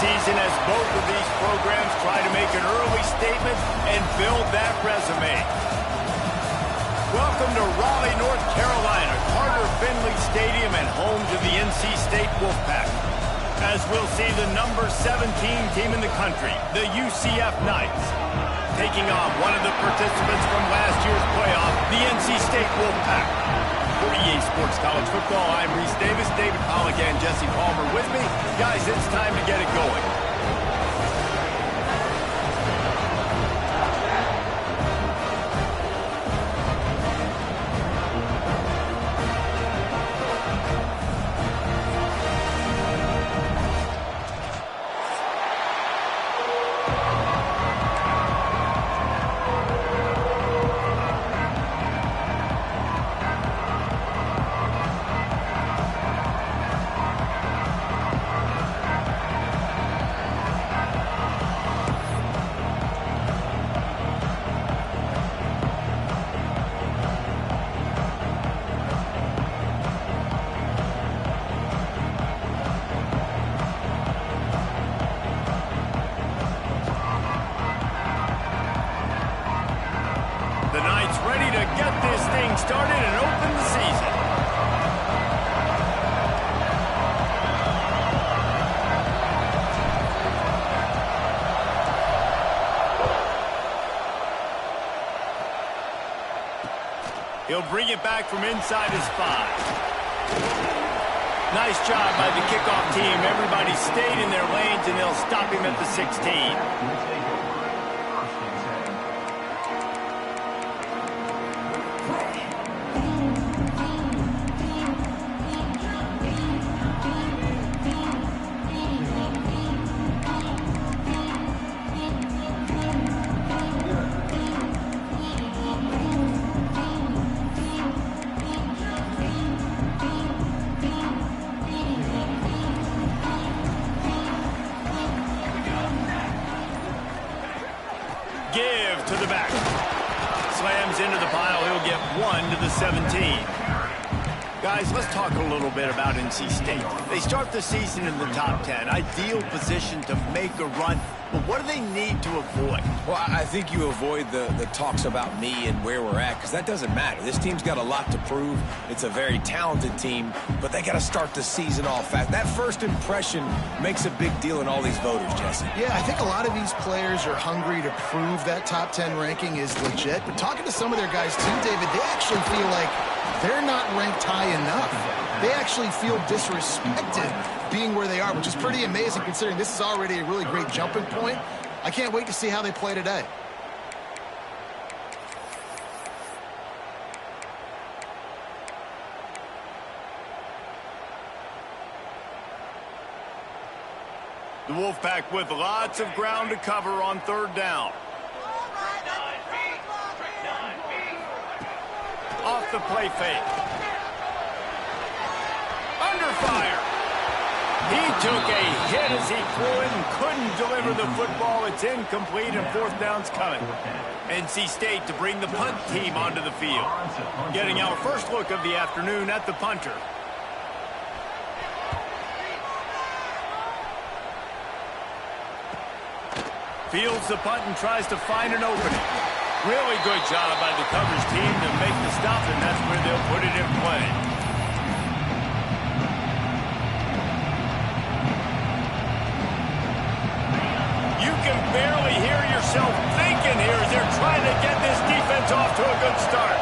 season as both of these programs try to make an early statement and build that resume. Welcome to Raleigh, North Carolina, Carter Finley Stadium and home to the NC State Wolfpack. As we'll see the number 17 team in the country, the UCF Knights, taking on one of the participants from last year's playoff, the NC State Wolfpack. For EA Sports College Football, I'm Reese Davis, David Pollack, and Jesse Palmer with me. Guys, it's time to get it going. Started and opened the season. He'll bring it back from inside his 5. Nice job by the kickoff team. Everybody stayed in their lanes, and they'll stop him at the 16. Give to the back. Slams into the pile. He'll get 1 to the 17. Guys, let's talk a little bit about NC State. They start the season in the top 10. Ideal position to make a run. But what do they need to avoid? Well, I think you avoid the talks about me and where we're at, because that doesn't matter. This team's got a lot to prove. It's a very talented team, but they got to start the season off fast. That first impression makes a big deal in all these voters, Jesse. Yeah, I think a lot of these players are hungry to prove that top 10 ranking is legit. But talking to some of their guys too, David, they actually feel like they're not ranked high enough. They actually feel disrespected being where they are, which is pretty amazing considering this is already a really great jumping point. I can't wait to see how they play today. The Wolfpack with lots of ground to cover on 3rd down. Off the play fake. Under fire. He took a hit as he threw it and couldn't deliver the football. It's incomplete and 4th down's coming. NC State to bring the punt team onto the field. Getting our first look of the afternoon at the punter. Fields the punt and tries to find an opening. Really good job by the coverage team to make the stop, and that's where they'll put it in play. You can barely hear yourself thinking here as they're trying to get this defense off to a good start.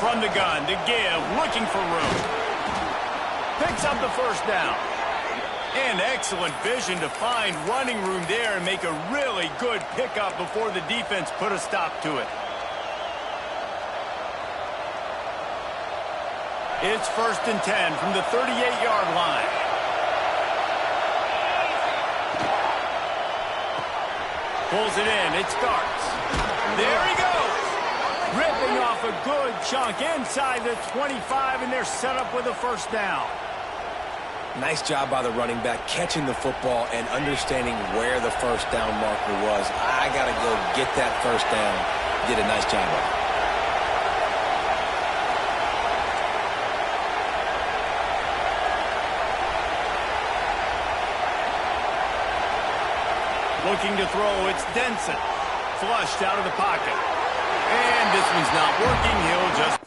From the gun to Give, looking for room. Picks up the 1st down. And excellent vision to find running room there and make a really good pickup before the defense put a stop to it. It's 1st and 10 from the 38-yard line. Pulls it in. It starts. There he goes. Ripping off a good chunk inside the 25, and they're set up with a 1st down. Nice job by the running back, catching the football and understanding where the 1st down marker was. I got to go get that 1st down. Did a nice job of it. Looking to throw, it's Denson. Flushed out of the pocket. And this one's not working. He'll just...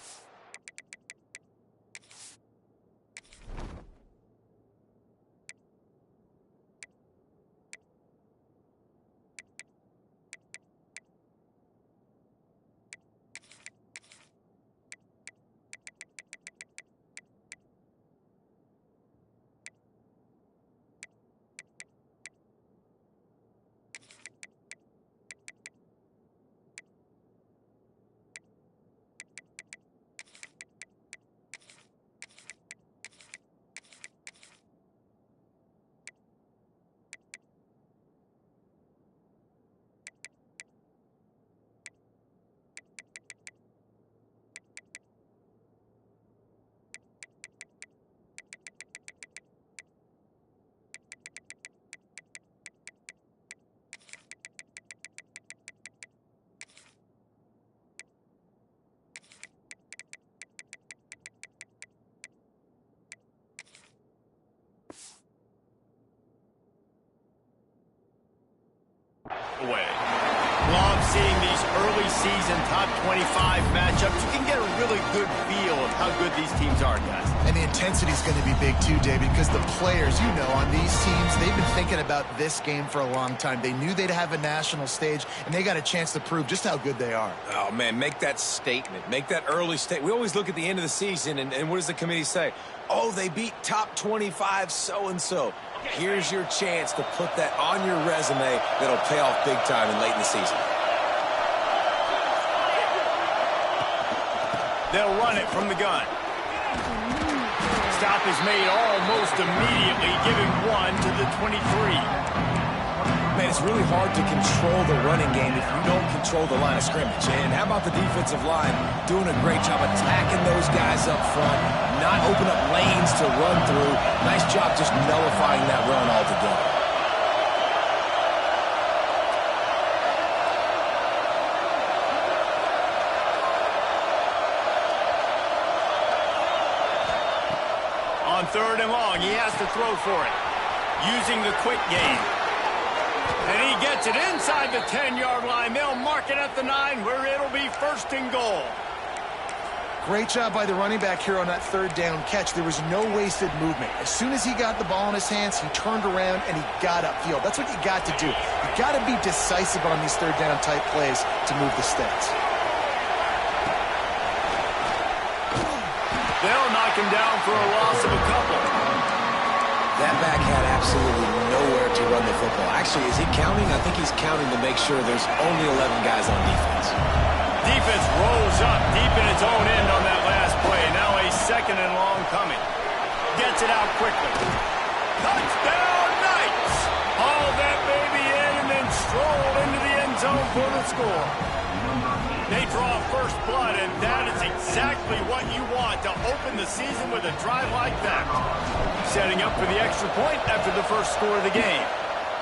away. Love seeing these early season top 25 matchups. You can get a really good feel of how good these teams are, guys. And the intensity is going to be big too, David, because the players, you know, on these teams, they've been thinking about this game for a long time. They knew they'd have a national stage, and they got a chance to prove just how good they are. Oh, man, make that statement. Make that early statement. We always look at the end of the season, and what does the committee say? Oh, they beat top 25 so-and-so. Here's your chance to put that on your resume that'll pay off big time and late in the season. They'll run it from the gun. Stop is made almost immediately, giving one to the 23. Man, it's really hard to control the running game if you don't control the line of scrimmage. And how about the defensive line doing a great job attacking those guys up front, not open up lanes to run through. Nice job just nullifying that run altogether. On 3rd and long, he has to throw for it. Using the quick game. And he gets it inside the 10-yard line. They'll mark it at the 9, where it'll be 1st and goal. Great job by the running back here on that 3rd down catch. There was no wasted movement. As soon as he got the ball in his hands, he turned around and he got upfield. That's what you got to do. You got to be decisive on these 3rd down type plays to move the sticks. They'll knock him down for a loss of a couple. That back had absolutely nowhere to run the football. Actually, is he counting? I think he's counting to make sure there's only 11 guys on defense. Defense rolls up deep in its own end on that last play. Now a 2nd and long coming. Gets it out quickly. Touchdown, Knights! Haul that baby in and then stroll into the end zone for the score. They draw first blood, and that is exactly what you want to open the season with a drive like that. Setting up for the extra point after the first score of the game.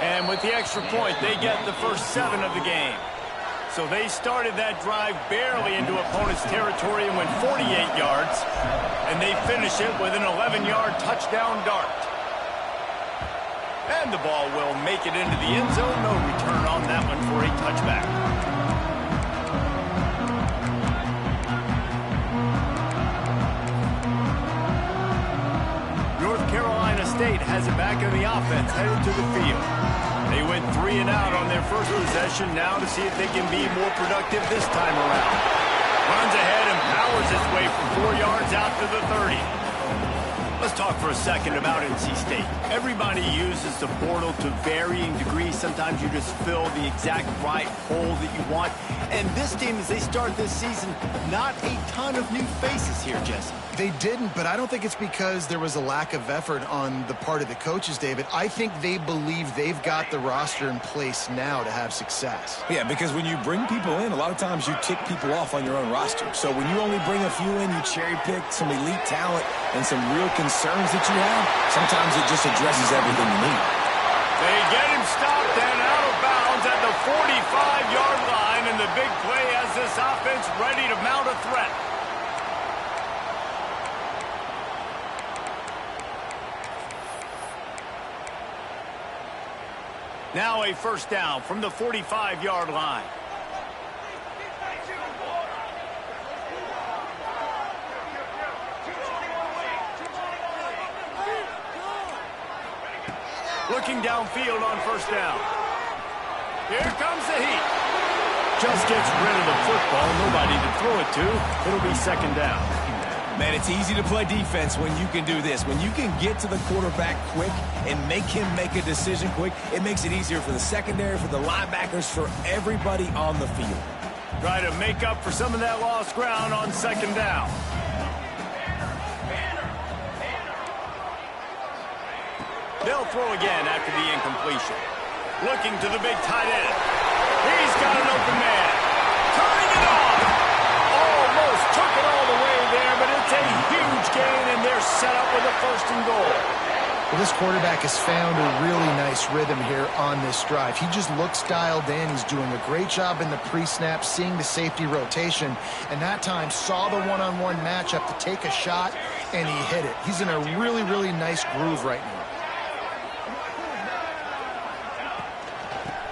And with the extra point, they get the first 7 of the game. So they started that drive barely into opponent's territory and went 48 yards. And they finish it with an 11-yard touchdown dart. And the ball will make it into the end zone. No return on that one for a touchback. State has it back in the offense, headed to the field. They went 3 and out on their first possession, now to see if they can be more productive this time around. Runs ahead and powers its way for 4 yards out to the 30. Let's talk for a second about NC State. Everybody uses the portal to varying degrees. Sometimes you just fill the exact right hole that you want. And this team, as they start this season, not a ton of new faces here, Jesse. They didn't, but I don't think it's because there was a lack of effort on the part of the coaches, David. I think they believe they've got the roster in place now to have success. Yeah, because when you bring people in, a lot of times you tick people off on your own roster. So when you only bring a few in, you cherry-pick some elite talent and some real concerns that you have, sometimes it just addresses everything you need. They get him stopped and out of bounds at the 45-yard line, and the big play has this offense ready to mount a threat. Now a first down from the 45-yard line. Looking downfield on first down. Here comes the heat. Just gets rid of the football. Nobody to throw it to. It'll be second down. Man, it's easy to play defense when you can do this. When you can get to the quarterback quick and make him make a decision quick, it makes it easier for the secondary, for the linebackers, for everybody on the field. Try to make up for some of that lost ground on second down. They'll throw again after the incompletion. Looking to the big tight end. He's got an open man. Turning it off. Almost took it all the way there, but it's a huge gain, and they're set up with a first and goal. Well, this quarterback has found a really nice rhythm here on this drive. He just looks dialed in. He's doing a great job in the pre-snap, seeing the safety rotation, and that time saw the one-on-one matchup to take a shot, and he hit it. He's in a really, really nice groove right now.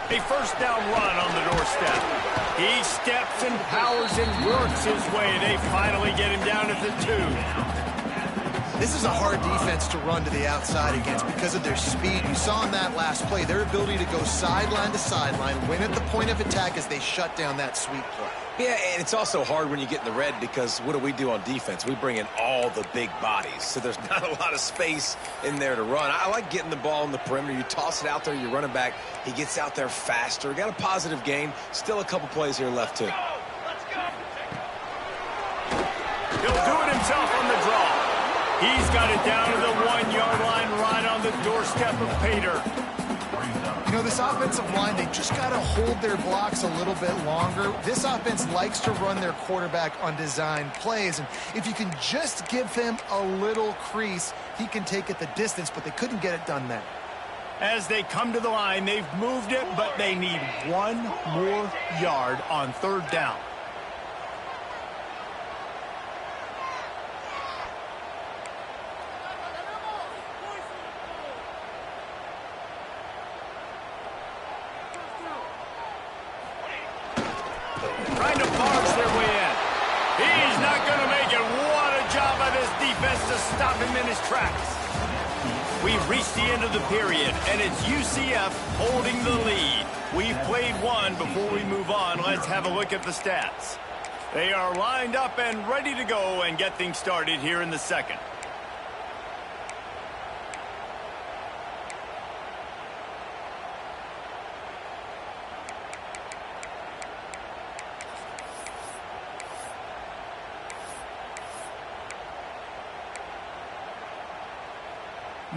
A first down run on the doorstep. He steps and powers and works his way. They finally get him down at the 2. This is a hard defense to run to the outside against because of their speed. You saw in that last play, their ability to go sideline to sideline, win at the point of attack as they shut down that sweep play. Yeah, and it's also hard when you get in the red because what do we do on defense? We bring in all the big bodies, so there's not a lot of space in there to run. I like getting the ball in the perimeter. You toss it out there, you run it back. He gets out there faster. Got a positive game. Still a couple plays here left, too. He'll do it himself on the draw. He's got it down to the 1-yard line right on the doorstep of Pater. You know, this offensive line, they just got to hold their blocks a little bit longer. This offense likes to run their quarterback on design plays, and if you can just give him a little crease, he can take it the distance, but they couldn't get it done there. As they come to the line, they've moved it, but they need one more yard on third down. Trying to barge their way in. He's not going to make it. What a job by this defense to stop him in his tracks. We've reached the end of the period, and it's UCF holding the lead. We've played one. Before we move on, let's have a look at the stats. They are lined up and ready to go and get things started here in the second.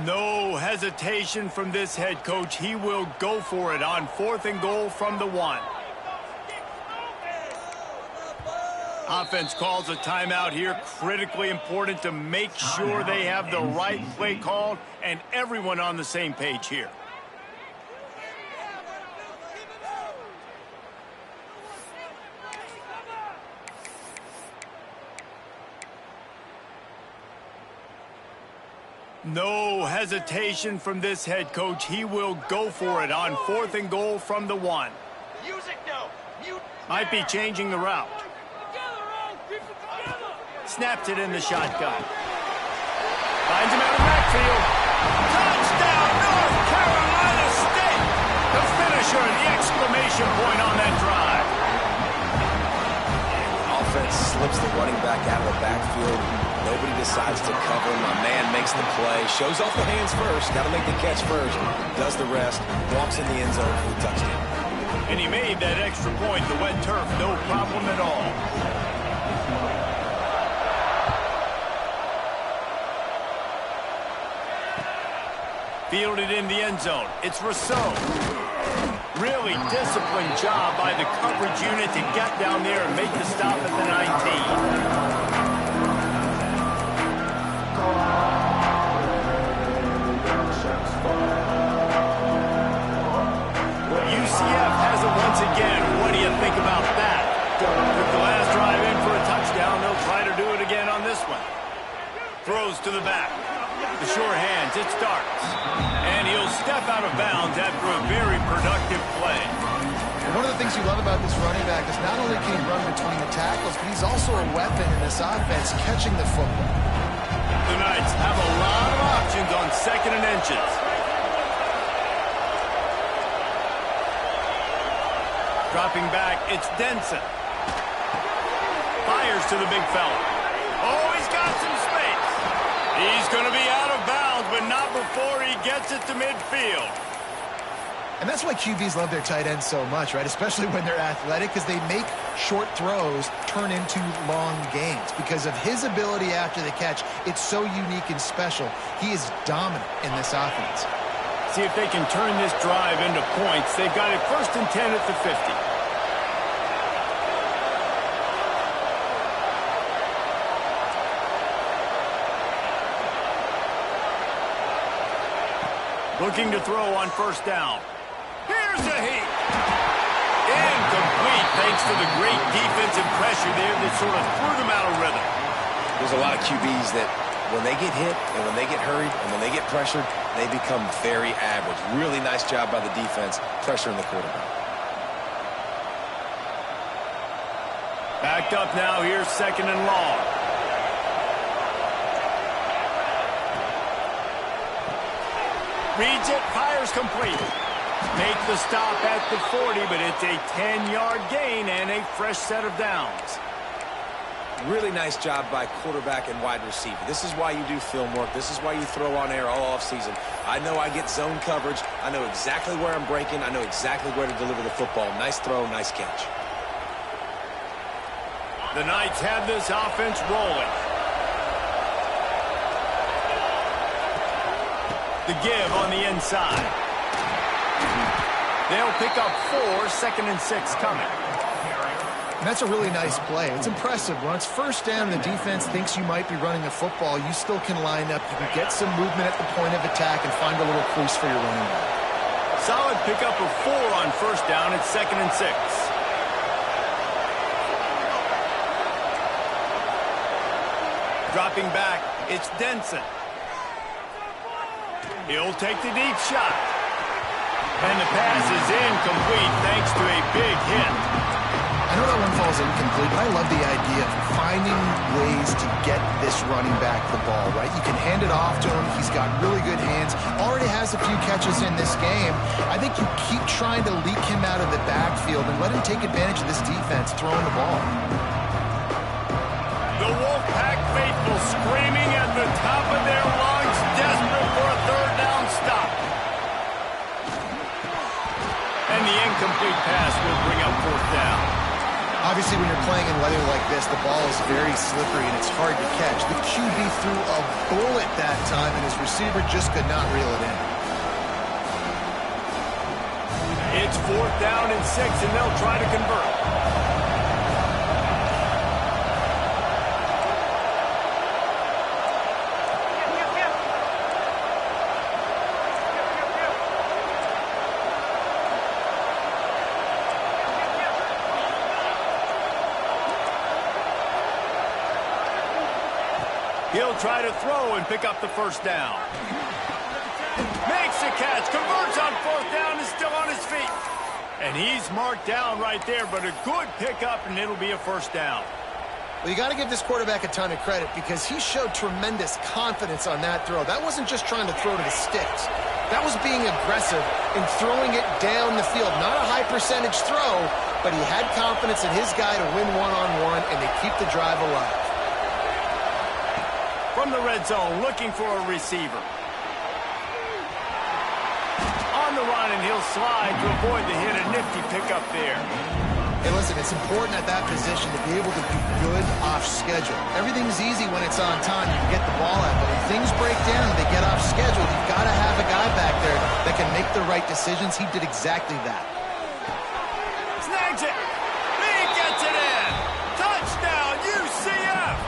No hesitation from this head coach. He will go for it on 4th and goal from the 1. Offense calls a timeout here. Critically important to make sure they have the right play called and everyone on the same page here. No hesitation from this head coach. He will go for it on 4th and goal from the 1. Might be changing the route. Snaps it in the shotgun. Finds him out of backfield. Touchdown, North Carolina State. The finisher, the exclamation point on that drive. Offense slips the running back out of the backfield. Nobody decides to cover. My man makes the play. Shows off the hands first. Got to make the catch first. Does the rest. Walks in the end zone for the touchdown. And he made that extra point. The wet turf, no problem at all. Fielded in the end zone. It's Rousseau. Really disciplined job by the coverage unit to get down there and make the stop at the 19. UCF has it once again. What do you think about that? Took the last drive in for a touchdown. They'll try to do it again on this one. Throws to the back. The sure hands, it starts. And he'll step out of bounds after a very productive play. And one of the things you love about this running back is not only can he run between the tackles, but he's also a weapon in this offense, catching the football. The Knights have a lot of options on 2nd and inches. Dropping back, it's Denson. Fires to the big fella. Oh, he's got some space. He's going to be out of bounds, but not before he gets it to midfield. And that's why QBs love their tight ends so much, right? Especially when they're athletic, because they make short throws turn into long gains. Because of his ability after the catch, it's so unique and special. He is dominant in this offense. See if they can turn this drive into points. They've got it 1st and 10 at the 50. Looking to throw on 1st down. Here's a heat. Incomplete thanks to the great defensive pressure there that sort of threw them out of rhythm. There's a lot of QBs that when they get hit and when they get hurried and when they get pressured, they become very average. Really nice job by the defense pressuring the quarterback. Backed up now. Here's 2nd and long. Reads it, fires complete. Make the stop at the 40, but it's a 10-yard gain and a fresh set of downs. Really nice job by quarterback and wide receiver. This is why you do film work. This is why you throw on air all offseason. I know I get zone coverage. I know exactly where I'm breaking. I know exactly where to deliver the football. Nice throw, nice catch. The Knights have this offense rolling. The give on the inside. They'll pick up 4, 2nd and 6 coming. And that's a really nice play. It's impressive. When it's 1st down, the defense thinks you might be running the football. You still can line up. You can get some movement at the point of attack and find a little crease for your running back. Solid pickup of 4 on 1st down. It's 2nd and 6. Dropping back, it's Denson. He'll take the deep shot. And the pass is incomplete thanks to a big hit. I know that one falls incomplete, but I love the idea of finding ways to get this running back the ball, right? You can hand it off to him. He's got really good hands. Already has a few catches in this game. I think you keep trying to leak him out of the backfield and let him take advantage of this defense throwing the ball. The Wolfpack faithful screaming at the top of their lungs, desperate for a 3rd down stop. And the incomplete pass will bring up 4th down. Obviously, when you're playing in weather like this, the ball is very slippery and it's hard to catch. The QB threw a bullet that time, and his receiver just could not reel it in. It's 4th down and 6, and they'll try to convert. He'll try to throw and pick up the 1st down. Makes the catch, converts on 4th down, is still on his feet. And he's marked down right there, but a good pickup, and it'll be a 1st down. Well, you got to give this quarterback a ton of credit because he showed tremendous confidence on that throw. That wasn't just trying to throw to the sticks. That was being aggressive and throwing it down the field. Not a high percentage throw, but he had confidence in his guy to win one-on-one, and they keep the drive alive. From the red zone, looking for a receiver. On the run, and he'll slide to avoid the hit. A nifty pickup there. Hey, listen, it's important at that position to be able to be good off schedule. Everything's easy when it's on time. You can get the ball out. But when things break down and they get off schedule, you've got to have a guy back there that can make the right decisions. He did exactly that. Snags it. He gets it in. Touchdown, UCF.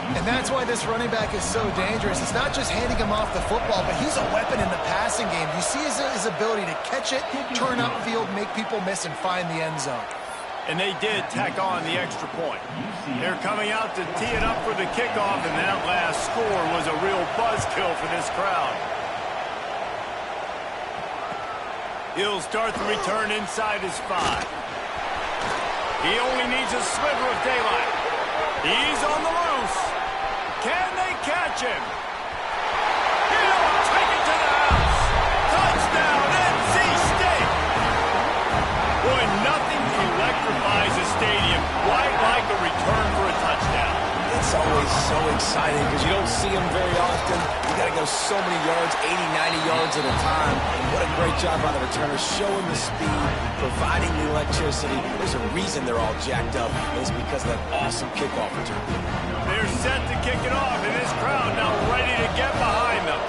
And that's why this running back is so dangerous. It's not just handing him off the football, but he's a weapon in the passing game. You see his ability to catch it, turn upfield, make people miss, and find the end zone. And they did tack on the extra point. They're coming out to tee it up for the kickoff, and that last score was a real buzzkill for this crowd. He'll start the return inside his 5. He only needs a sliver of daylight. He's on the loose. Can they catch him? He'll take it to the house. Touchdown, NC State. Boy, nothing electrifies a stadium quite like a return for a touchdown. It's always so exciting because you don't see them very often. You got to go so many yards, 80, 90 yards at a time. What a great job by the returners, showing the speed, providing the electricity. There's a reason they're all jacked up, and it's because of that awesome kickoff return. They're set to kick it off, and this crowd now ready to get behind them.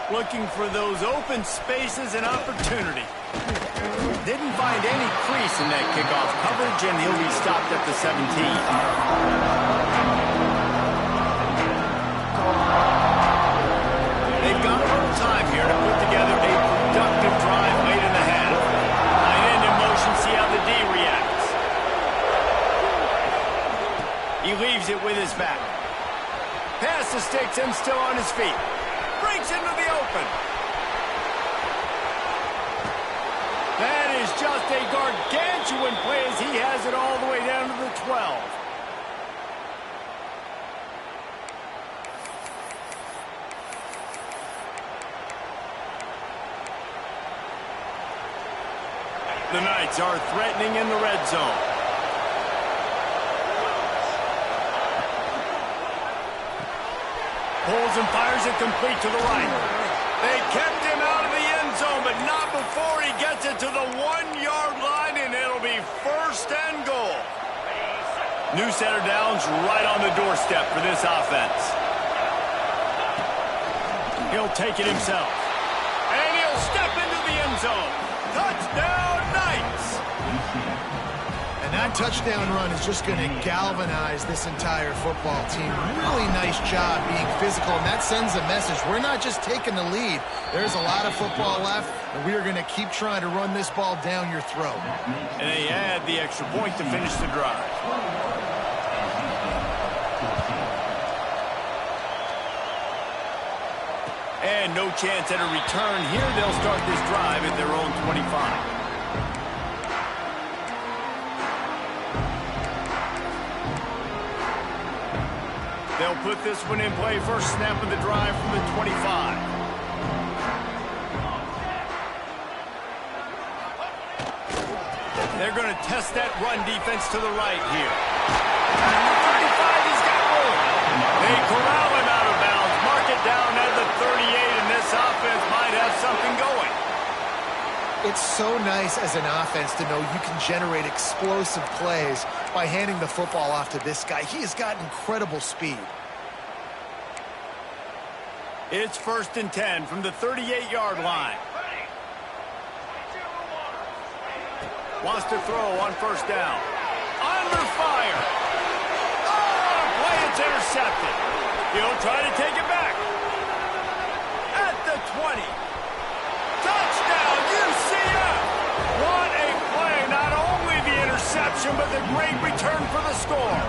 Looking for those open spaces and opportunity. Didn't find any crease in that kickoff coverage, and he'll be stopped at the 17. They've got a little time here to put together a productive drive late in the half. Tight end in motion, see how the D reacts. He leaves it with his back. Pass to sticks and still on his feet. Breaks into the open. That is just a gargantuan play as he has it all the way down to the 12. The Knights are threatening in the red zone. Pulls and fires it complete to the right. They kept him out of the end zone, but not before he gets it to the 1-yard line, and it'll be first and goal. New set of downs right on the doorstep for this offense. He'll take it himself. And he'll step into the end zone. Touchdown, Knights! And that touchdown run is just going to galvanize this entire football team. Really nice job being physical, and that sends a message. We're not just taking the lead. There's a lot of football left, and we are going to keep trying to run this ball down your throat. And they add the extra point to finish the drive. And no chance at a return here. They'll start this drive at their own 25. They'll put this one in play. First snap of the drive from the 25. They're going to test that run defense to the right here. And the 35, he's got room. They corral him out of bounds. Mark it down at the 38, and this offense might have something going. It's so nice as an offense to know you can generate explosive plays by handing the football off to this guy. He has got incredible speed. It's 1st and 10 from the 38-yard line. Wants to throw on first down. Under fire. Oh, play, it's intercepted. He'll try to take it back. At the 20. Touchdown, UCF! What a play. Not only the interception, but the great return for the score.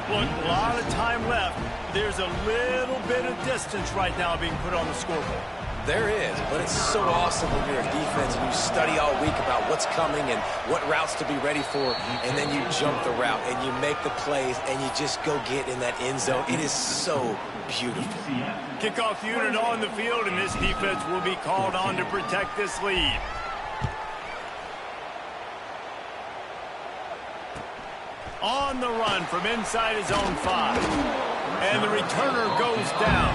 Look, a lot of time left. There's a little bit of distance right now being put on the scoreboard. There is, but it's so awesome when you're a defense and you study all week about what's coming and what routes to be ready for, and then you jump the route and you make the plays and you just go get in that end zone. It is so beautiful. Kickoff unit on the field, and this defense will be called on to protect this lead. On the run from inside his own 5. And the returner goes down.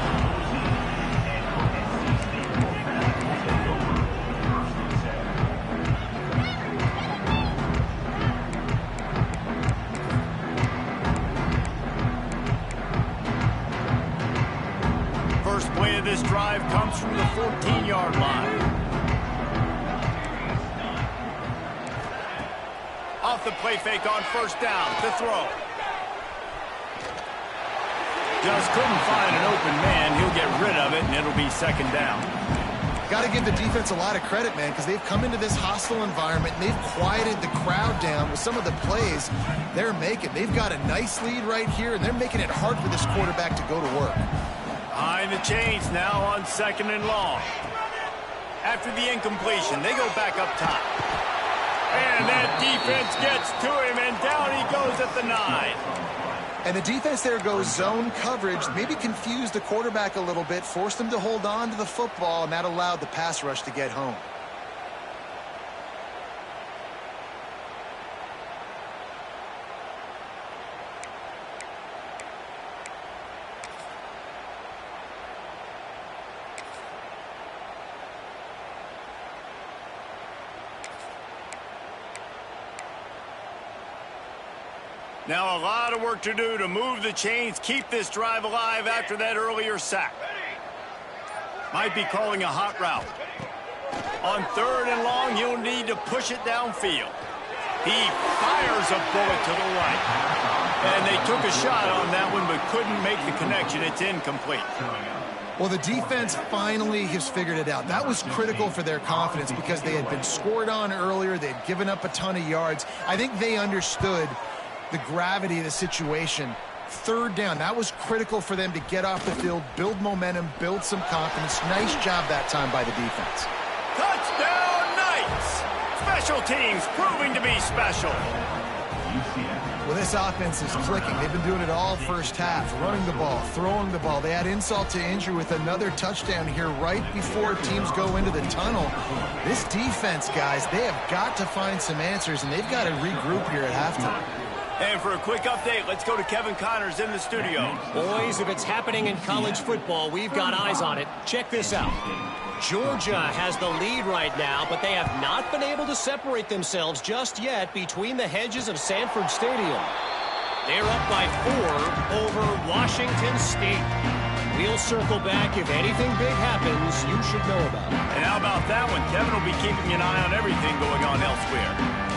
First play of this drive comes from the 14-yard line. Off the play fake on first down to throw. Just couldn't find an open man. He'll get rid of it, and it'll be second down. Got to give the defense a lot of credit, man, because they've come into this hostile environment, and they've quieted the crowd down with some of the plays they're making. They've got a nice lead right here, and they're making it hard for this quarterback to go to work. Behind the chains now on 2nd and long. After the incompletion, they go back up top. And that defense gets to him, and down he goes at the 9. And the defense there goes zone coverage, maybe confused the quarterback a little bit, forced him to hold on to the football, and that allowed the pass rush to get home. Now a lot of work to do to move the chains, keep this drive alive after that earlier sack. Might be calling a hot route. On 3rd and long, he'll need to push it downfield. He fires a bullet to the right. And they took a shot on that one, but couldn't make the connection. It's incomplete. Well, the defense finally has figured it out. That was critical for their confidence because they had been scored on earlier. They had given up a ton of yards. I think they understood the gravity of the situation. 3rd down, that was critical for them to get off the field, build momentum, build some confidence. Nice job that time by the defense. Touchdown, Knights! Special teams proving to be special. Well, this offense is clicking. They've been doing it all first half, running the ball, throwing the ball. They had insult to injury with another touchdown here right before teams go into the tunnel. This defense, guys, they have got to find some answers, and they've got to regroup here at halftime. And for a quick update, let's go to Kevin Connors in the studio. Boys, if it's happening in college football, we've got eyes on it. Check this out. Georgia has the lead right now, but they have not been able to separate themselves just yet between the hedges of Sanford Stadium. They're up by 4 over Washington State. We'll circle back. If anything big happens, you should know about it. And how about that one? Kevin will be keeping an eye on everything going on elsewhere.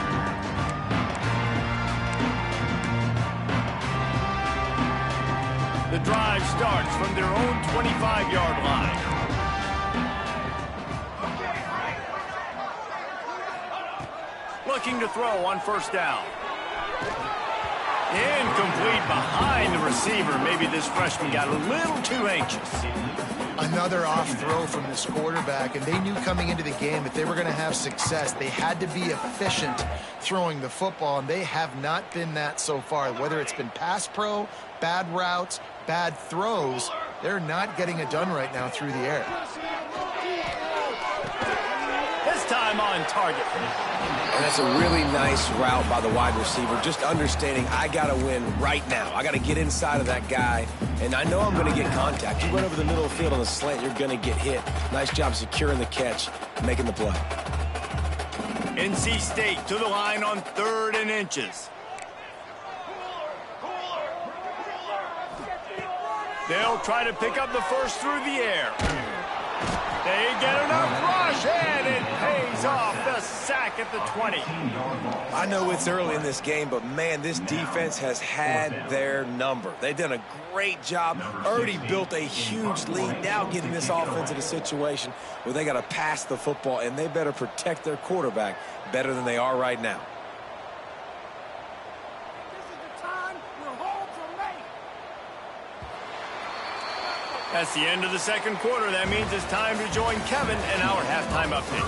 The drive starts from their own 25-yard line. Looking to throw on 1st down. Incomplete behind the receiver. Maybe this freshman got a little too anxious. Another off throw from this quarterback, and they knew coming into the game if they were going to have success, they had to be efficient throwing the football, and they have not been that so far. Whether it's been pass pro, bad routes, bad throws, they're not getting it done right now through the air. This time on target. And that's a really nice route by the wide receiver, just understanding I got to win right now. I got to get inside of that guy, and I know I'm going to get contact. You run over the middle of the field on the slant, you're going to get hit. Nice job securing the catch, making the play. NC State to the line on 3rd and inches. They'll try to pick up the first through the air. They get enough rush, and it pays off. The sack at the 20. I know it's early in this game, but, man, this defense has had their number. They've done a great job, already built a huge lead, now getting this offense in a situation where they got to pass the football, and they better protect their quarterback better than they are right now. That's the end of the 2nd quarter. That means it's time to join Kevin in our halftime update.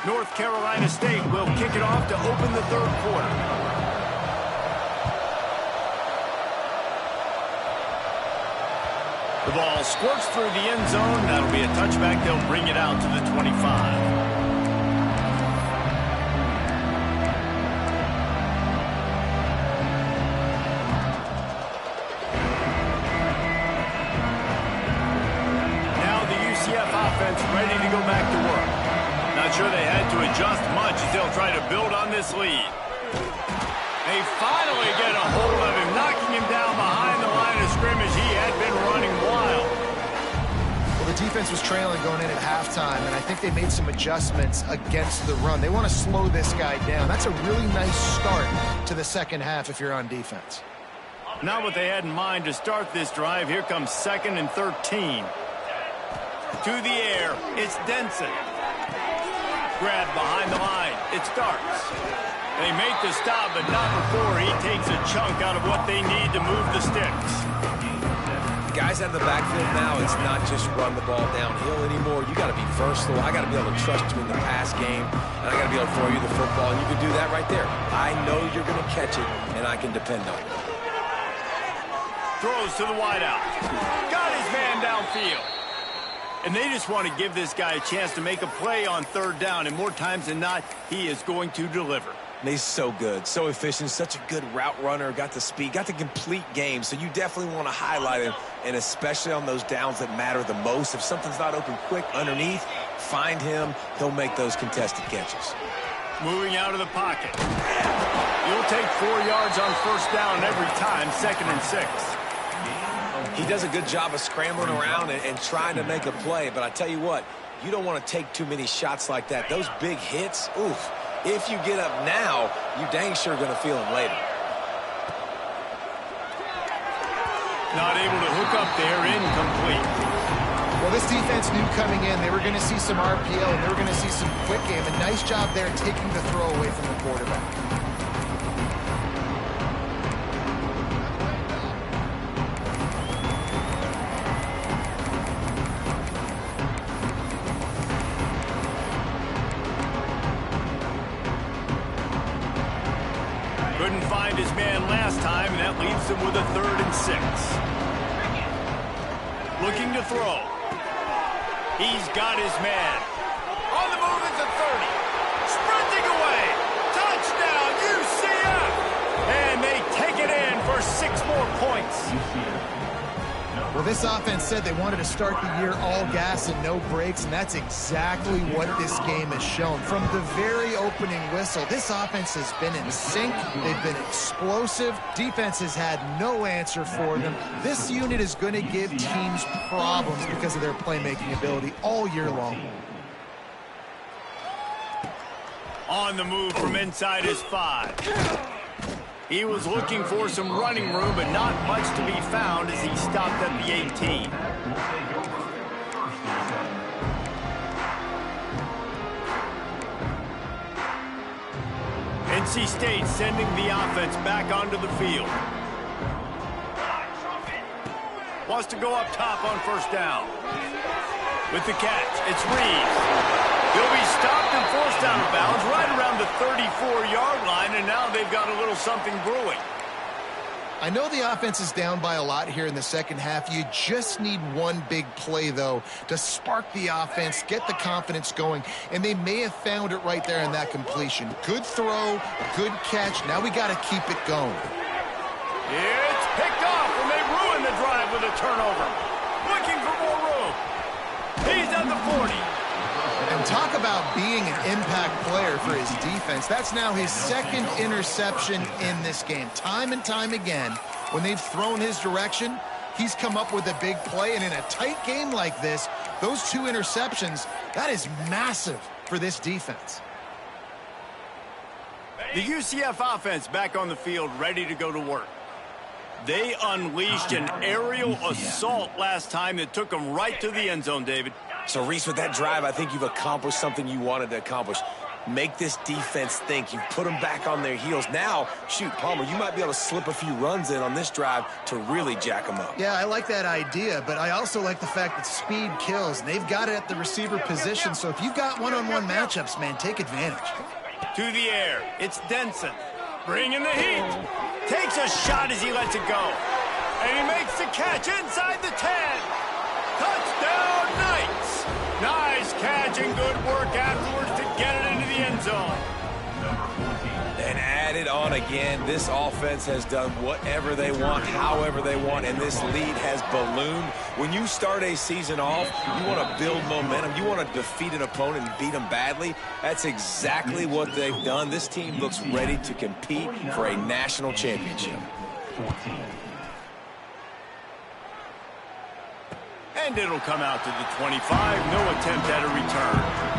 North Carolina State will kick it off to open the 3rd quarter. The ball squirts through the end zone. That'll be a touchback. They'll bring it out to the 25. Now the UCF offense ready to go back to work. Not sure they had to adjust much as they'll try to build on this lead. They finally get a hold of him, knocking him down behind the line of scrimmage. He had been running wild. Well, the defense was trailing going in at halftime, and I think they made some adjustments against the run. They want to slow this guy down. That's a really nice start to the second half if you're on defense. Not what they had in mind to start this drive. Here comes 2nd and 13. To the air, it's Denson. Grab behind the line, it starts. They make the stop, but not before he takes a chunk out of what they need to move the sticks. Guys out of the backfield now, it's not just run the ball downhill anymore. You got to be versatile. I got to be able to trust you in the pass game, and I got to be able to throw you the football, and you can do that right there. I know you're going to catch it, and I can depend on it. Throws to the wideout. Got his man downfield. And they just want to give this guy a chance to make a play on 3rd down, and more times than not, he is going to deliver. And he's so good, so efficient, such a good route runner, got the speed, got the complete game, so you definitely want to highlight him, and especially on those downs that matter the most. If something's not open quick underneath, find him. He'll make those contested catches. Moving out of the pocket. You'll take 4 yards on 1st down every time, 2nd and 6. He does a good job of scrambling around and trying to make a play, but I tell you what, you don't want to take too many shots like that. Those big hits, oof. If you get up now, you dang sure going to feel them later. Not able to hook up there, incomplete. Well, this defense knew coming in they were going to see some RPO and they were going to see some quick game. A nice job there taking the throw away from the quarterback. Couldn't find his man last time, and that leaves him with a 3rd and 6. Looking to throw. He's got his man. On the move at the 30. Sprinting away. Touchdown, UCF! And they take it in for 6 more points. Well, this offense said they wanted to start the year all gas and no brakes, and that's exactly what this game has shown. From the very opening whistle, this offense has been in sync. They've been explosive. Defense has had no answer for them. This unit is going to give teams problems because of their playmaking ability all year long. On the move from inside his 5. He was looking for some running room, but not much to be found as he stopped at the 18. NC State sending the offense back onto the field. Wants to go up top on 1st down. With the catch, it's Reeves. He'll be stopped and forced out of bounds right around the 34-yard line, and now they've got a little something brewing. I know the offense is down by a lot here in the second half. You just need one big play, though, to spark the offense, get the confidence going, and they may have found it right there in that completion. Good throw, good catch. Now we got to keep it going. It's picked off, and they ruin the drive with a turnover. Looking for more room. He's at the 40. And talk about being an impact player for his defense. That's now his 2nd interception in this game. Time and time again, when they've thrown his direction, he's come up with a big play. And in a tight game like this, those 2 interceptions, that is massive for this defense. The UCF offense back on the field, ready to go to work. They unleashed an aerial assault last time that took them right to the end zone, David. So, Reese, with that drive, I think you've accomplished something you wanted to accomplish. Make this defense think. You've put them back on their heels. Now, shoot, Palmer, you might be able to slip a few runs in on this drive to really jack them up. Yeah, I like that idea, but I also like the fact that speed kills. And they've got it at the receiver position, so if you've got one-on-one matchups, man, take advantage. To the air, it's Denson. Bringing the heat. Takes a shot as he lets it go. And he makes the catch inside the 10. Touchdown, Knights. Nice catch and good work afterwards to get it into the end zone. And add it on again. This offense has done whatever they want, however they want, and this lead has ballooned. When you start a season off, you want to build momentum. You want to defeat an opponent and beat them badly. That's exactly what they've done. This team looks ready to compete for a national championship. And it'll come out to the 25. No attempt at a return.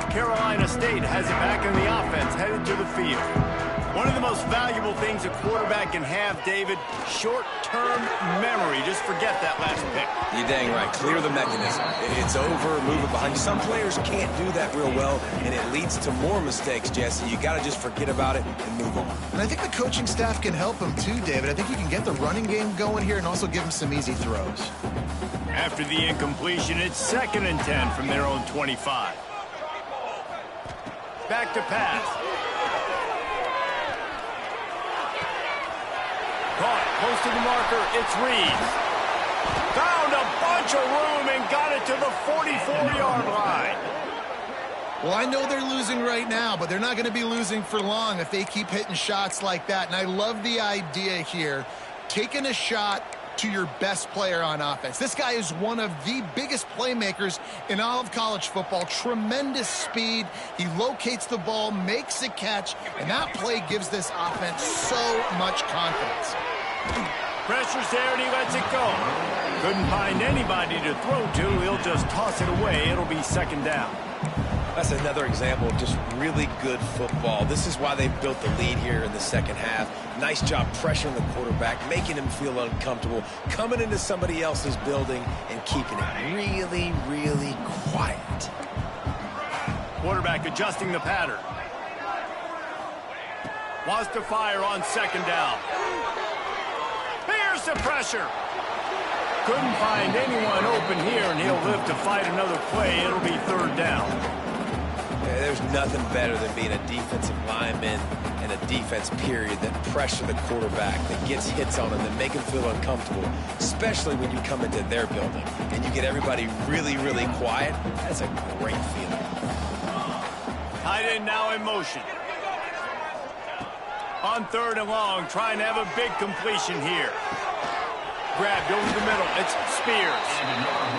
Carolina State has it back in the offense, headed to the field. One of the most valuable things a quarterback can have, David, short-term memory. Just forget that last pick. You're dang right. Clear the mechanism. It's over, move it behind you. Some players can't do that real well, and it leads to more mistakes, Jesse. You got to just forget about it and move on. And I think the coaching staff can help him too, David. I think you can get the running game going here and also give him some easy throws. After the incompletion, it's 2nd and 10 from their own 25. Back to pass. Caught, close to the marker, it's Reeves. Found a bunch of room and got it to the 44-yard line. Well, I know they're losing right now, but they're not going to be losing for long if they keep hitting shots like that. And I love the idea here, taking a shot to your best player on offense. This guy is one of the biggest playmakers in all of college football. Tremendous speed. He locates the ball, makes a catch, and that play gives this offense so much confidence. Pressure's there, and he lets it go. Couldn't find anybody to throw to. He'll just toss it away. It'll be 2nd down. That's another example of just really good football. This is why they built the lead here in the 2nd half. Nice job pressuring the quarterback, making him feel uncomfortable, coming into somebody else's building and keeping it really, really quiet. Quarterback adjusting the pattern. Wants to fire on 2nd down. Here's the pressure. Couldn't find anyone open here, and he'll live to fight another play. It'll be 3rd down. There's nothing better than being a defensive lineman and a defense period that pressure the quarterback, that gets hits on him, that make him feel uncomfortable, especially when you come into their building and you get everybody really, really quiet. That's a great feeling. Tight end now in motion. On 3rd and long, trying to have a big completion here. Grabbed over the middle. It's Spears.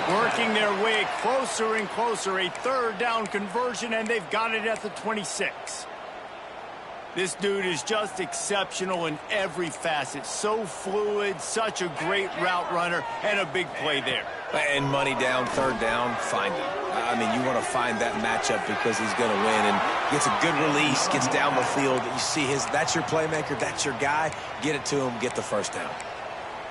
Working their way closer and closer. A 3rd down conversion, and they've got it at the 26. This dude is just exceptional in every facet. So fluid, such a great route runner, and a big play there. And money down, 3rd down, find him. I mean, you want to find that matchup because he's going to win. And gets a good release, gets down the field. You see that's your playmaker, that's your guy. Get it to him, get the 1st down.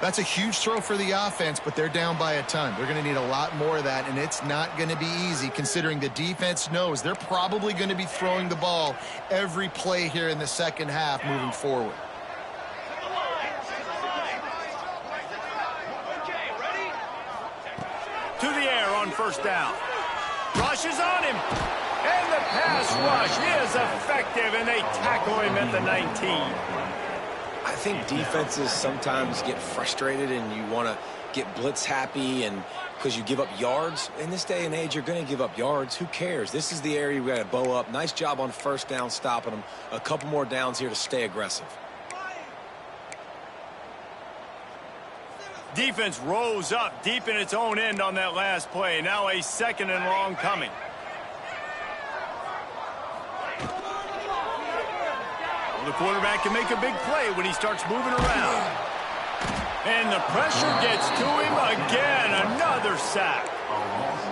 That's a huge throw for the offense, but they're down by a ton. They're going to need a lot more of that, and it's not going to be easy considering the defense knows they're probably going to be throwing the ball every play here in the 2nd half moving forward. To the air on 1st down. Rush is on him. And the pass rush is effective, and they tackle him at the 19. I think defenses sometimes get frustrated and you want to get blitz happy and because you give up yards. In this day and age, you're going to give up yards. Who cares? This is the area we got to bow up. Nice job on 1st down stopping them. A couple more downs here to stay aggressive. Defense rose up deep in its own end on that last play. Now a 2nd and long coming. The quarterback can make a big play when he starts moving around. And the pressure gets to him again. Another sack.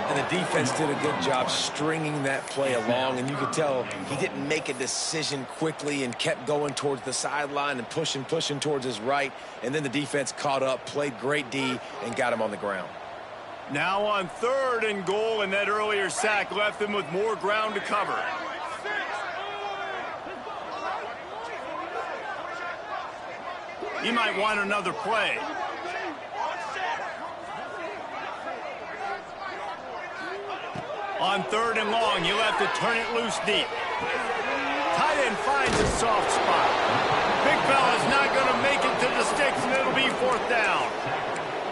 And the defense did a good job stringing that play along, and you could tell he didn't make a decision quickly and kept going towards the sideline and pushing towards his right. And then the defense caught up, played great D, and got him on the ground. Now on 3rd and goal, and that earlier sack left them with more ground to cover. He might want another play. On 3rd and long, you'll have to turn it loose deep. Tight end finds a soft spot. Big fella's not going to make it to the sticks, and it'll be 4th down.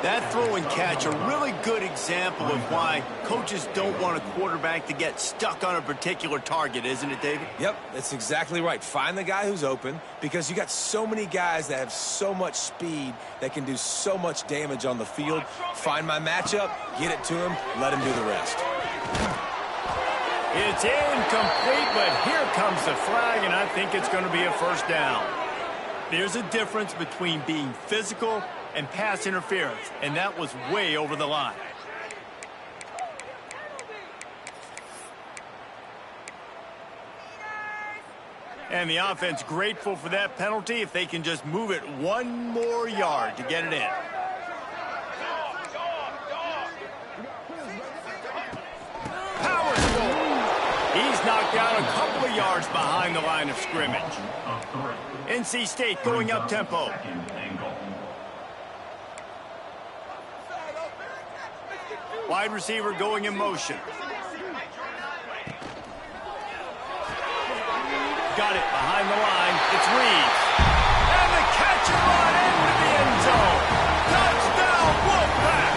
That throw and catch, a really good example of why coaches don't want a quarterback to get stuck on a particular target, isn't it, David? Yep, that's exactly right. Find the guy who's open, because you got so many guys that have so much speed that can do so much damage on the field. Find my matchup, get it to him, let him do the rest. It's incomplete, but here comes the flag, and I think it's going to be a first down. There's a difference between being physical and pass interference, and that was way over the line. And the offense grateful for that penalty if they can just move it one more yard to get it in. Power score. He's knocked out a couple of yards behind the line of scrimmage. NC State going up tempo. Wide receiver going in motion. Got it behind the line. It's Reeves. And the catch and run into the end zone. Touchdown, Wolfpack!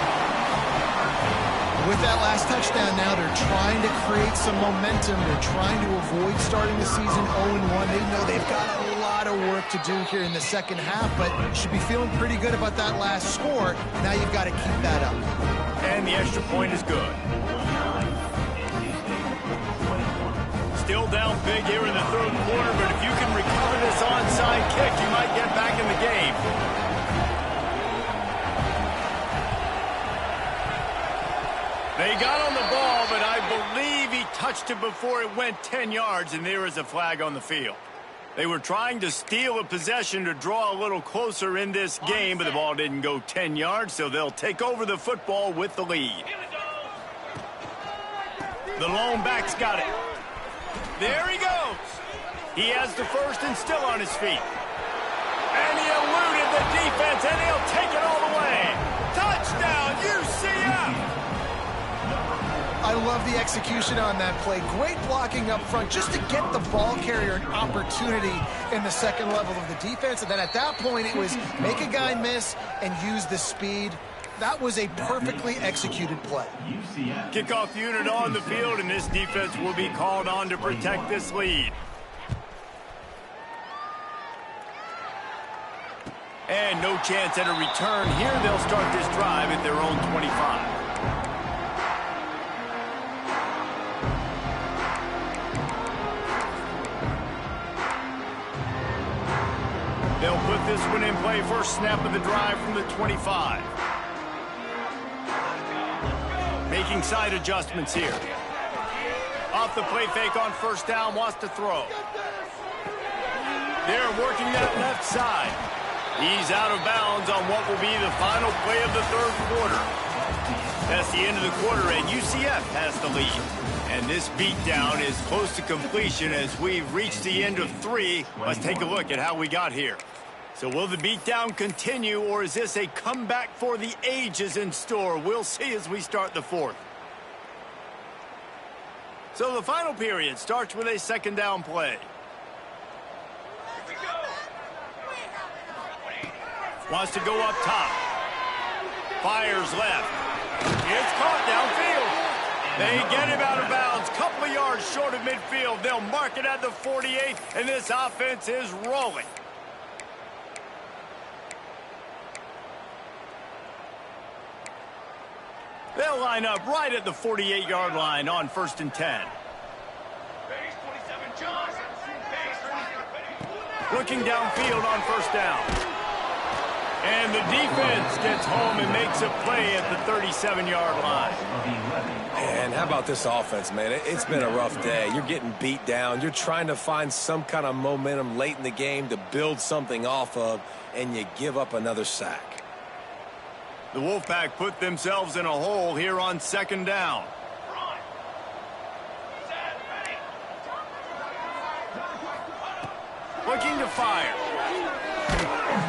With that last touchdown now, they're trying to create some momentum. They're trying to avoid starting the season 0-1. They know they've got a lot of work to do here in the second half, but should be feeling pretty good about that last score. Now you've got to keep that up. And the extra point is good. Still down big here in the third quarter, but if you can recover this onside kick, you might get back in the game. They got on the ball, but I believe he touched it before it went 10 yards, and there is a flag on the field. They were trying to steal a possession to draw a little closer in this game, but the ball didn't go 10 yards, so they'll take over the football with the lead. The lone back's got it. There he goes. He has the first and still on his feet. And he eluded the defense, and he'll take it all the way. Touchdown, UCF! I love the execution on that play. Great blocking up front just to get the ball carrier an opportunity in the second level of the defense. And then at that point, it was make a guy miss and use the speed. That was a perfectly executed play. Kickoff unit on the field, and this defense will be called on to protect this lead. And no chance at a return here. They'll start this drive at their own 25. They'll put this one in play. First snap of the drive from the 25. Making side adjustments here. Off the play fake on first down, wants to throw. They're working that left side. He's out of bounds on what will be the final play of the third quarter. That's the end of the quarter, and UCF has the lead. And this beatdown is close to completion as we've reached the end of 3. Let's take a look at how we got here. So will the beatdown continue, or is this a comeback for the ages in store? We'll see as we start the fourth. So the final period starts with a second down play. Wants to go up top. Fires left. It's caught downfield. They get him out of bounds. Couple of yards short of midfield. They'll mark it at the 48, and this offense is rolling. They'll line up right at the 48-yard line on 1st and 10. Looking downfield on first down. And the defense gets home and makes a play at the 37-yard line. And how about this offense, man? It's been a rough day. You're getting beat down. You're trying to find some kind of momentum late in the game to build something off of, and you give up another sack. The Wolfpack put themselves in a hole here on second down. Looking to fire.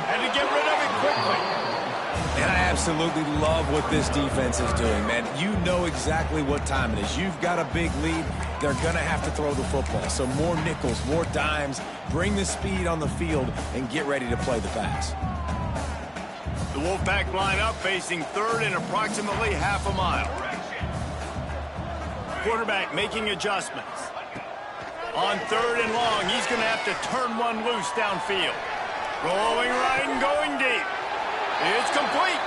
And to get rid of it quickly. And I absolutely love what this defense is doing, man. You know exactly what time it is. You've got a big lead. They're going to have to throw the football. So more nickels, more dimes. Bring the speed on the field and get ready to play the pass. The Wolfpack line up facing third and approximately half a mile. Quarterback making adjustments. On third and long, he's going to have to turn one loose downfield. Going right and going deep. It's complete.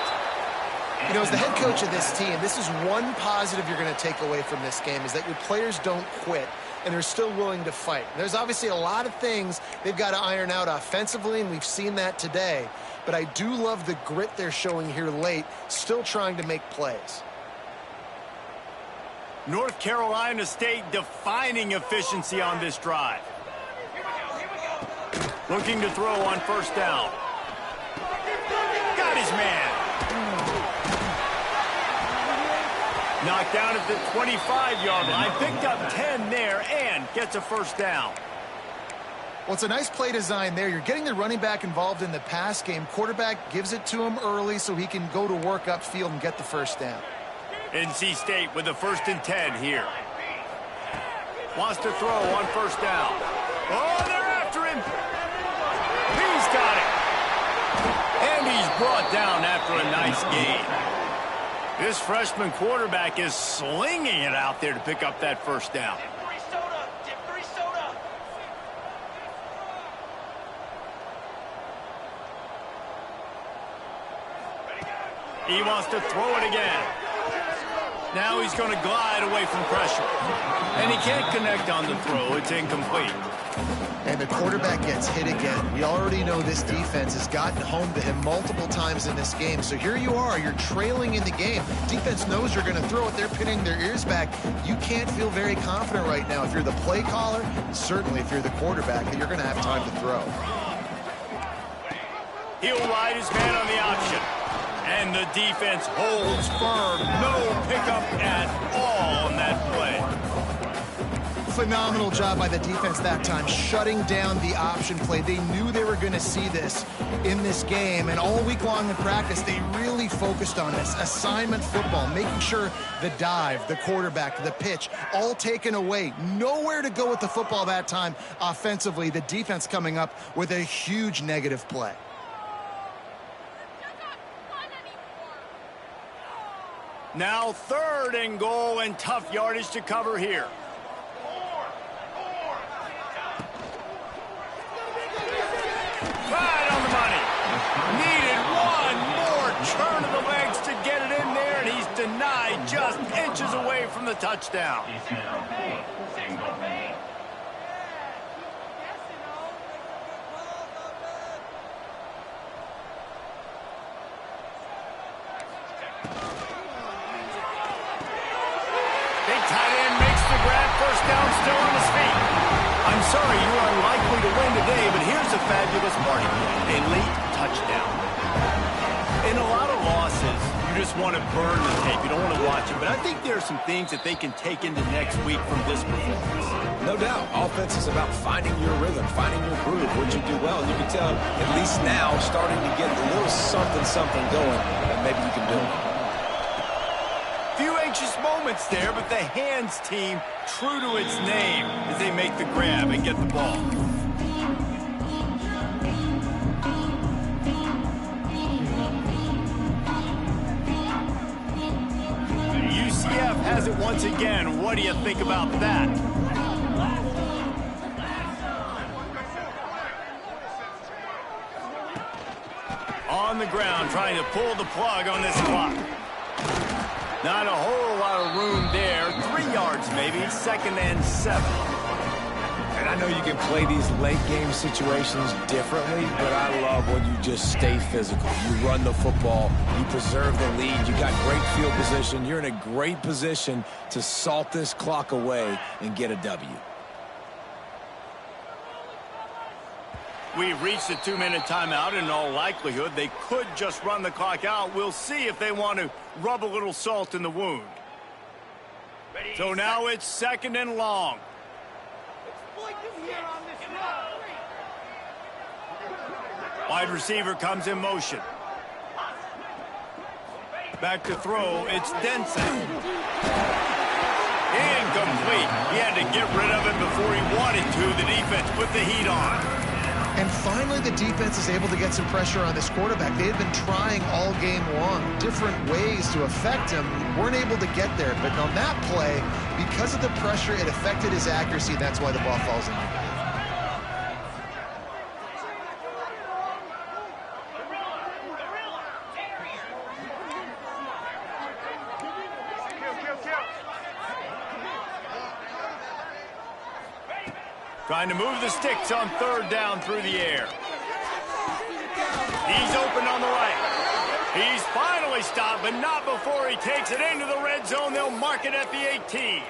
You know, as the head coach of this team, this is one positive you're going to take away from this game, is that your players don't quit and they're still willing to fight. There's obviously a lot of things they've got to iron out offensively, and we've seen that today. But I do love the grit they're showing here late, still trying to make plays. North Carolina State defining efficiency on this drive. Looking to throw on first down. Got his man. Knocked down at the 25-yard line. Picked up 10 there and gets a first down. Well, it's a nice play design there. You're getting the running back involved in the pass game. Quarterback gives it to him early so he can go to work upfield and get the first down. NC State with the 1st and 10 here. Wants to throw on first down. Oh, they're after him. He's got it. And he's brought down after a nice gain. This freshman quarterback is slinging it out there to pick up that first down. He wants to throw it again. Now he's going to glide away from pressure. And he can't connect on the throw. It's incomplete. And the quarterback gets hit again. We already know this defense has gotten home to him multiple times in this game. So here you are. You're trailing in the game. Defense knows you're going to throw it. They're pinning their ears back. You can't feel very confident right now if you're the play caller, certainly if you're the quarterback, that you're going to have time to throw. He'll ride his man on the option. And the defense holds firm. No pickup at all on that play. Phenomenal job by the defense that time, shutting down the option play. They knew they were going to see this in this game, and all week long in practice, they really focused on this. Assignment football, making sure the dive, the quarterback, the pitch, all taken away. Nowhere to go with the football that time offensively. The defense coming up with a huge negative play. Now 3rd and goal and tough yardage to cover here. Right on the money. Needed one more turn of the legs to get it in there, and he's denied just inches away from the touchdown. Still on his feet. I'm sorry, you're unlikely to win today, but here's a fabulous party. A late touchdown. In a lot of losses, you just want to burn the tape. You don't want to watch it. But I think there are some things that they can take into next week from this performance. No doubt. Offense is about finding your rhythm, finding your groove, what you do well. And you can tell, at least now, starting to get a little something going, and maybe you can do it. Few anxious moments there, but the hands team true to its name as they make the grab and get the ball. UCF has it once again. What do you think about that? On the ground, trying to pull the plug on this clock. Not a whole lot of room there. 3 yards maybe. 2nd and 7. And I know you can play these late game situations differently, but I love when you just stay physical. You run the football. You preserve the lead. You got great field position. You're in a great position to salt this clock away and get a W. We've reached a 2-minute timeout. In all likelihood, they could just run the clock out. We'll see if they want to rub a little salt in the wound. So now it's 2nd and long. Wide receiver comes in motion. Back to throw. It's Denson. Incomplete. He had to get rid of it before he wanted to. The defense put the heat on. And finally, the defense is able to get some pressure on this quarterback. They had been trying all game long, different ways to affect him. Weren't able to get there. But on that play, because of the pressure, it affected his accuracy. That's why the ball falls in. Trying to move the sticks on third down through the air. He's open on the right. He's finally stopped, but not before he takes it into the red zone. They'll mark it at the 18.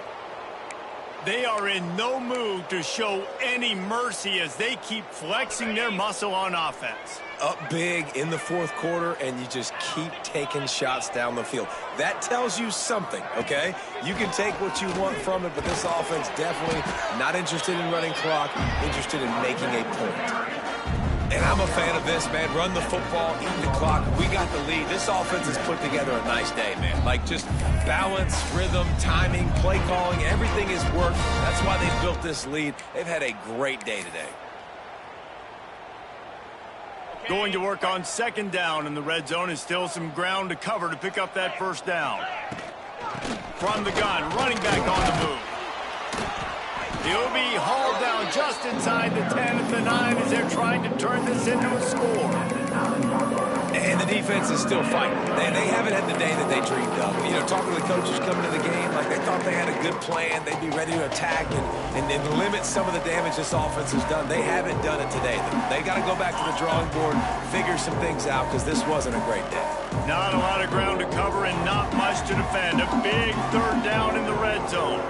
They are in no mood to show any mercy as they keep flexing their muscle on offense. Up big in the fourth quarter, and you just keep taking shots down the field. That tells you something, okay? You can take what you want from it, but this offense definitely not interested in running clock, interested in making a point. And I'm a fan of this, man. Run the football, eat the clock. We got the lead. This offense has put together a nice day, man. Like just balance, rhythm, timing, play calling, everything has worked. That's why they built this lead. They've had a great day today. Going to work on second down in the red zone is still some ground to cover to pick up that first down. From the gun, running back on the move. He'll be hauled down just inside the 10 at the 9 as they're trying to turn this into a score. And the defense is still fighting. They haven't had the day that they dreamed of. You know, talking to the coaches coming to the game, like they thought they had a good plan. They'd be ready to attack and limit some of the damage this offense has done. They haven't done it today. They got to go back to the drawing board, figure some things out, because this wasn't a great day. Not a lot of ground to cover and not much to defend. A big third down in the red zone.